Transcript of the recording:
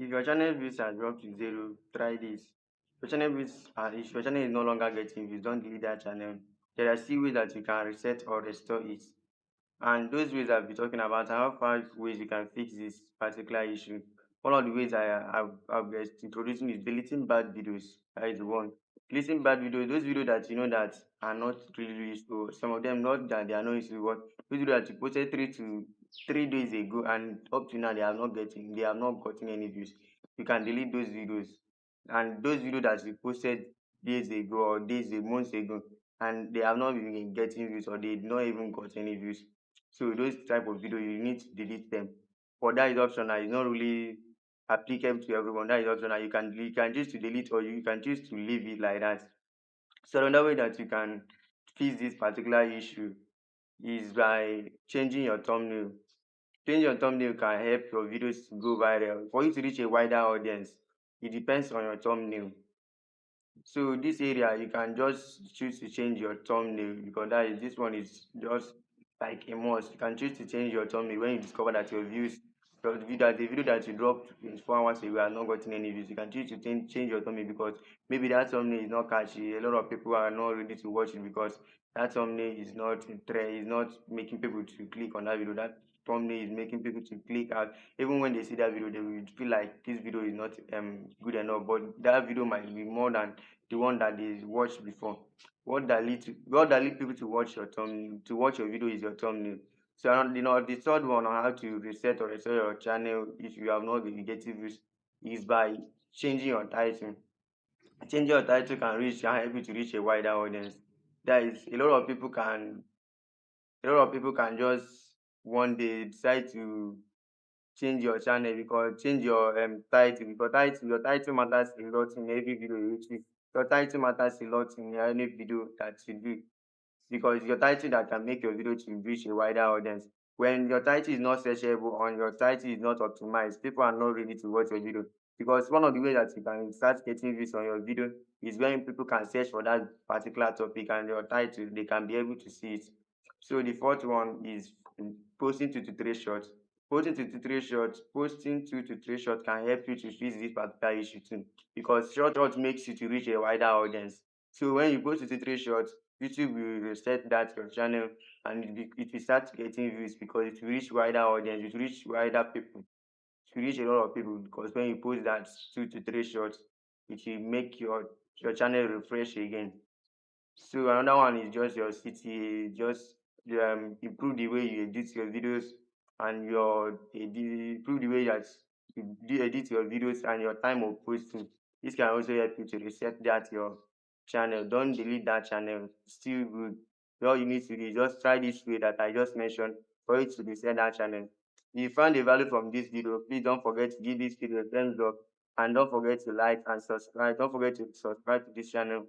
If your channel views has dropped to zero, try this. If your channel is no longer getting views, don't delete that channel. There are still ways that you can reset or restore it. And those ways I've been talking about are five ways you can fix this particular issue. One of the ways I've been introducing is deleting bad videos. That is one. Deleting bad videos, those videos that you know that are not really useful. Some of them not that they are not useful, but those videos that you posted 3 days ago and up to now they have not gotten any views. You can delete those videos. And those videos that you posted days ago or months ago and they have not been getting views or they not even got any views, so those type of video you need to delete them. But that is optional, it's not really applicable to everyone. That is optional. You can choose to delete or you can choose to leave it like that. So another way that you can fix this particular issue is by changing your thumbnail. Changing your thumbnail can help your videos to go viral. For you to reach a wider audience, it depends on your thumbnail. So this area you can just choose to change your thumbnail because this one is just like a must. You can choose to change your thumbnail when you discover that the video that you dropped 24 hours ago has not gotten any views. You can choose to change your thumbnail because maybe that thumbnail is not catchy. A lot of people are not ready to watch it because that thumbnail is not making people to click on that video. That thumbnail is making people to click out. Even when they see that video, they will feel like this video is not good enough. But that video might be more than the one that they watched before. What that lead people to watch your video is your thumbnail. So the third one on how to reset or restore your channel if you have not been getting views is by changing your title. Changing your title can help you to reach a wider audience. That is a lot of people can just one day decide to change your title because your title matters a lot in every video you do. Your title matters a lot in any video that you do because it's your title that can make your video to reach a wider audience. When your title is not searchable and your title is not optimized, people are not ready to watch your video because one of the ways that you can start getting views on your video is when people can search for that particular topic and your title they can be able to see it. So the fourth one is posting 2 to 3 shots. Posting 2 to 3 shots can help you to fix this particular issue too because short makes you to reach a wider audience. So when you post 2 to 3 shots, YouTube will reset that your channel and it will start getting views because it will reach wider audience, it will reach wider people, it will reach a lot of people because when you post that 2 to 3 shots, it will make your channel refresh again. So another one is just your CTA, just improve the way you edit your videos and improve the way that you edit your videos and your time of posting. This can also help you to reset that your channel. Don't delete that channel. Still good. All you need to do is just try this way that I just mentioned for you to reset that channel. If you found the value from this video, please don't forget to give this video a thumbs up and don't forget to like and subscribe. Don't forget to subscribe to this channel